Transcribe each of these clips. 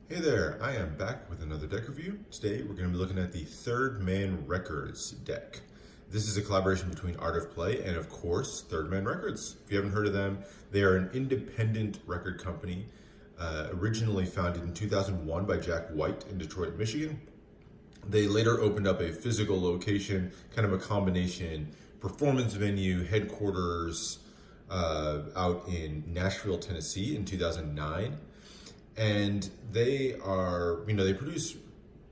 Hey there, I am back with another deck review. Today we're going to be looking at the Third Man Records deck. This is a collaboration between Art of Play and, of course, Third Man Records. If you haven't heard of them, they are an independent record company originally founded in 2001 by Jack White in Detroit, Michigan. They later opened up a physical location, kind of a combination performance venue, headquarters out in Nashville, Tennessee in 2009. And they are, they produce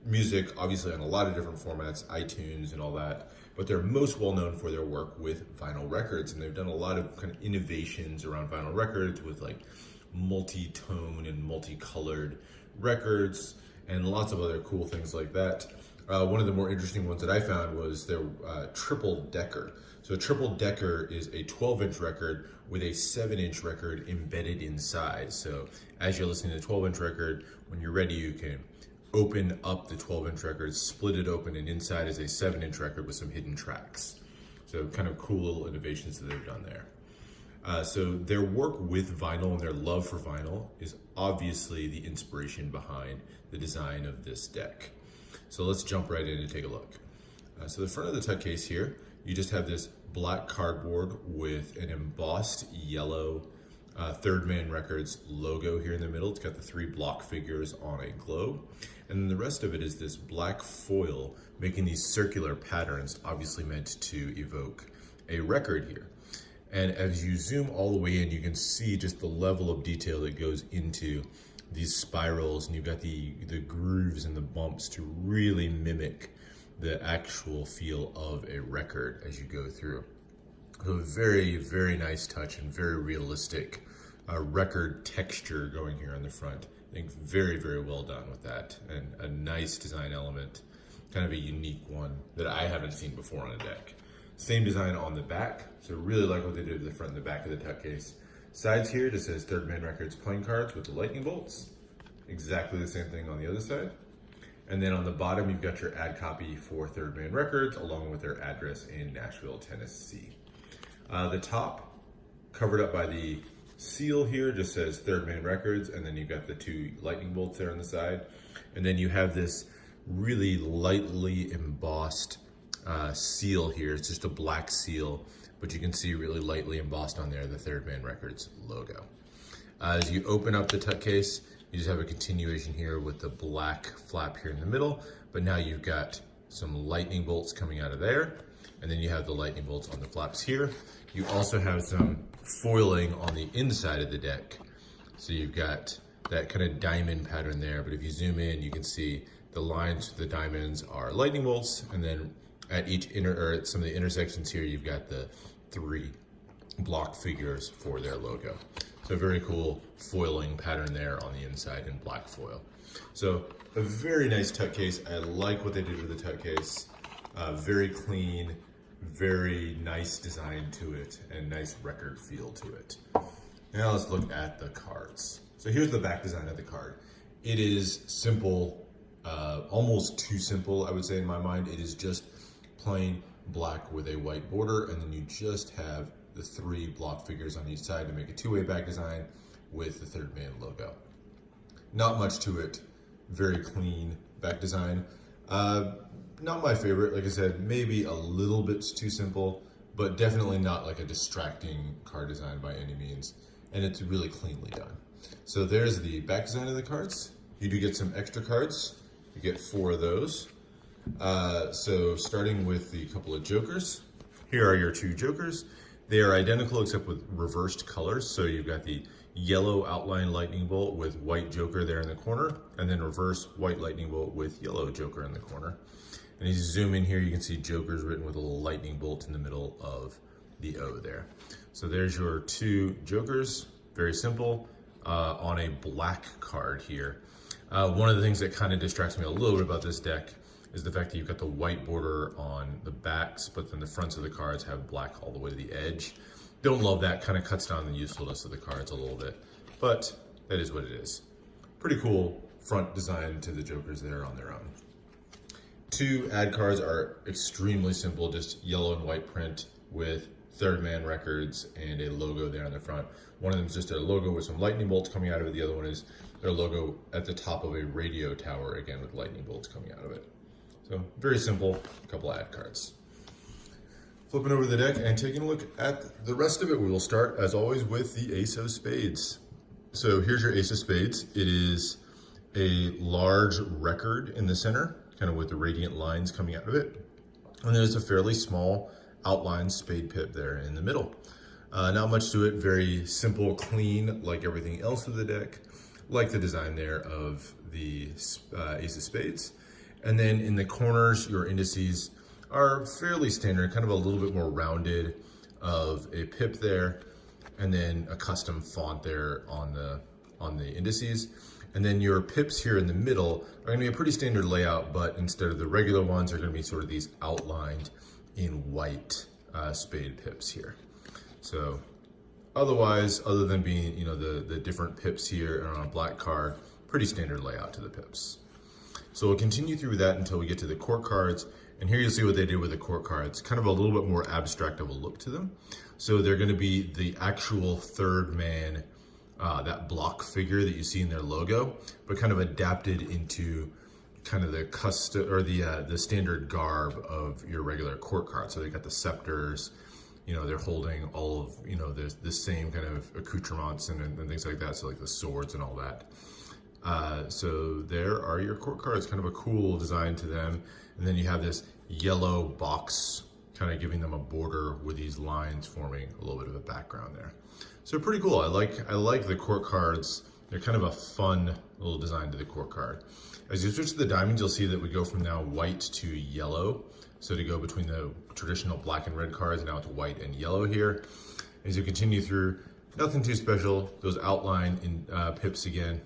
music obviously on a lot of different formats, iTunes and all that, but they're most well known for their work with vinyl records. And they've done a lot of kind of innovations around vinyl records with like multi-tone and multicolored records and lots of other cool things like that. One of the more interesting ones that I found was their triple decker. So a triple decker is a 12-inch record with a 7-inch record embedded inside. So as you're listening to the 12-inch record, when you're ready, you can open up the 12-inch record, split it open, and inside is a 7-inch record with some hidden tracks. So kind of cool little innovations that they've done there. So their work with vinyl and their love for vinyl is obviously the inspiration behind the design of this deck. So let's jump right in and take a look. So the front of the tuck case here, you just have this black cardboard with an embossed yellow Third Man Records logo here in the middle. It's got the 3 block figures on a globe. And then the rest of it is this black foil making these circular patterns, obviously meant to evoke a record here. And as you zoom all the way in, you can see just the level of detail that goes into these spirals, and you've got the grooves and the bumps to really mimic the actual feel of a record as you go through. So very, very nice touch and very realistic record texture going here on the front. I think very, very well done with that, and a nice design element, kind of a unique one that I haven't seen before on a deck. Same design on the back, so really like what they did to the front and the back of the tuck case. Sides here just says Third Man Records playing cards with the lightning bolts. Exactly the same thing on the other side. And then on the bottom, you've got your ad copy for Third Man Records, along with their address in Nashville, Tennessee. The top, covered up by the seal here, just says Third Man Records, and then you've got the 2 lightning bolts there on the side. And then you have this really lightly embossed seal here. It's just a black seal, but you can see really lightly embossed on there the Third Man Records logo. As you open up the tuck case, you just have a continuation here with the black flap here in the middle, but now you've got some lightning bolts coming out of there, and then you have the lightning bolts on the flaps here. You also have some foiling on the inside of the deck. So you've got that kind of diamond pattern there, but if you zoom in, you can see the lines, the diamonds are lightning bolts, and then at at some of the intersections here, you've got the 3 block figures for their logo. So very cool foiling pattern there on the inside in black foil. So a very nice tuck case. I like what they did with the tuck case. Very clean, very nice design to it, and nice record feel to it. Now let's look at the cards. So here's the back design of the card. It is simple, almost too simple, I would say in my mind. It is just plain black with a white border, and then you just have the 3 block figures on each side to make a 2-way back design with the Third Man logo. Not much to it, very clean back design. Not my favorite, like I said, maybe a little bit too simple, but definitely not like a distracting card design by any means, and it's really cleanly done. So there's the back design of the cards. You do get some extra cards. You get 4 of those. So starting with the couple of jokers, here are your 2 jokers. They are identical except with reversed colors. So you've got the yellow outline lightning bolt with white joker there in the corner, and then reverse white lightning bolt with yellow joker in the corner. And as you zoom in here, you can see jokers written with a little lightning bolt in the middle of the O there. So there's your 2 jokers, very simple, on a black card here. One of the things that kind of distracts me a little bit about this deck is the fact that you've got the white border on the backs, but then the fronts of the cards have black all the way to the edge. Don't love that, kind of cuts down the usefulness of the cards a little bit, but that is what it is. Pretty cool front design to the jokers there on their own. 2 ad cards are extremely simple, just yellow and white print with Third Man Records and a logo there on the front. One of them is just a logo with some lightning bolts coming out of it. The other one is their logo at the top of a radio tower, again with lightning bolts coming out of it. So very simple, a couple of ad cards. Flipping over the deck and taking a look at the rest of it, we will start as always with the Ace of Spades. So here's your Ace of Spades. It is a large record in the center, kind of with the radiant lines coming out of it. And there's a fairly small outline spade pip there in the middle. Not much to it, very simple, clean, like everything else of the deck, like the design there of the Ace of Spades. And then in the corners, your indices are fairly standard, kind of a little bit more rounded of a pip there, and then a custom font there on the indices. And then your pips here in the middle are gonna be a pretty standard layout, but instead of the regular ones, they're gonna be sort of these outlined in white spade pips here. So otherwise, other than being, the different pips here on a black card, pretty standard layout to the pips. So we'll continue through that until we get to the court cards. And here you'll see what they did with the court cards, kind of a little bit more abstract of a look to them. So they're gonna be the actual third man, that block figure that you see in their logo, but kind of adapted into kind of the custom or the standard garb of your regular court card. So they got the scepters, they're holding all of, there's the same kind of accoutrements and things like that. So like the swords and all that. So there are your court cards, kind of a cool design to them. And then you have this yellow box kind of giving them a border with these lines forming a little bit of a background there. So pretty cool. I like the court cards. They're kind of a fun little design to the court card. As you switch to the diamonds, you'll see that we go from now white to yellow. So to go between the traditional black and red cards, now it's white and yellow here. As you continue through, nothing too special. Those outline in pips again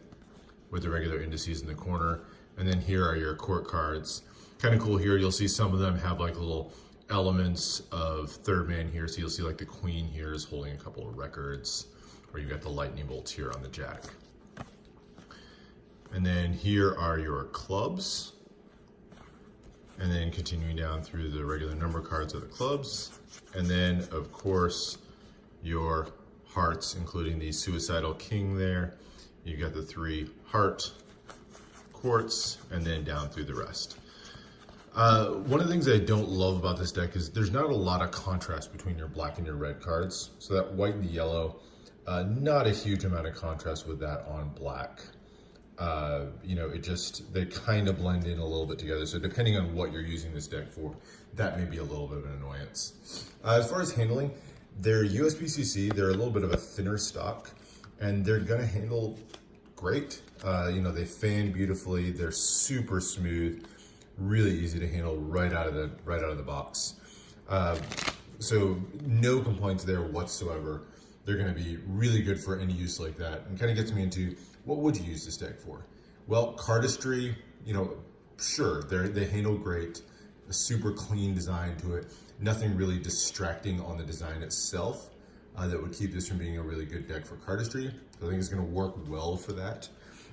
with the regular indices in the corner. And then here are your court cards. Kind of cool here. You'll see some of them have like little elements of third man here. So you'll see like the queen here is holding a couple of records, or you've got the lightning bolts here on the jack. And then here are your clubs. And then continuing down through the regular number cards of the clubs. And then of course, your hearts, including the suicidal king there. You've got the 3 heart courts, and then down through the rest. One of the things I don't love about this deck is there's not a lot of contrast between your black and your red cards. So that white and the yellow, not a huge amount of contrast with that on black. They kind of blend in a little bit together. So depending on what you're using this deck for, that may be a little bit of an annoyance. As far as handling, they're USB-CC, they're a little bit of a thinner stock, and they're gonna handle great. They fan beautifully, they're super smooth, really easy to handle right out of the box. So no complaints there whatsoever. They're gonna be really good for any use like that, and kind of gets me into what would you use this deck for? Well, cardistry, sure, they handle great, a super clean design to it, nothing really distracting on the design itself that would keep this from being a really good deck for cardistry. So I think it's gonna work well for that.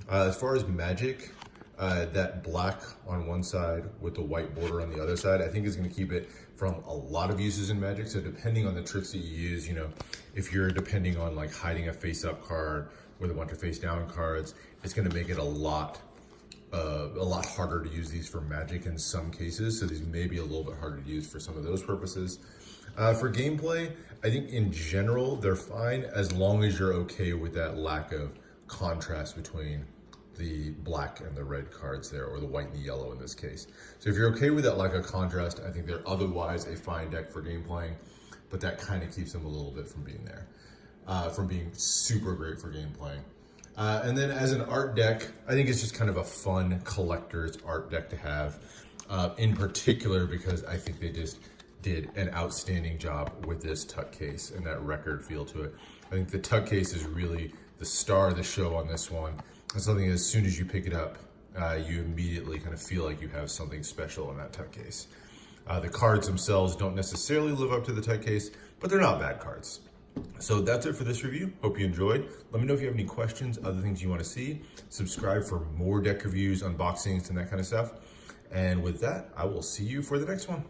As far as magic, that black on one side with the white border on the other side, I think is gonna keep it from a lot of uses in Magic. So depending on the tricks that you use, if you're depending on like hiding a face up card with a bunch of face down cards, it's gonna make it a lot harder to use these for Magic in some cases. So these may be a little bit harder to use for some of those purposes. For gameplay, I think in general, they're fine as long as you're okay with that lack of contrast between the black and the red cards there, or the white and the yellow in this case. So if you're okay with that lack of contrast, I think they're otherwise a fine deck for game playing, but that kind of keeps them a little bit from being there, from being super great for game playing. And then as an art deck, I think it's just kind of a fun collector's art deck to have, in particular because I think they just did an outstanding job with this tuck case and that record feel to it. I think the tuck case is really the star of the show on this one. It's something as soon as you pick it up, you immediately kind of feel like you have something special in that tuck case. The cards themselves don't necessarily live up to the tuck case, but they're not bad cards. So that's it for this review. Hope you enjoyed. Let me know if you have any questions, other things you want to see. Subscribe for more deck reviews, unboxings, and that kind of stuff. And with that, I will see you for the next one.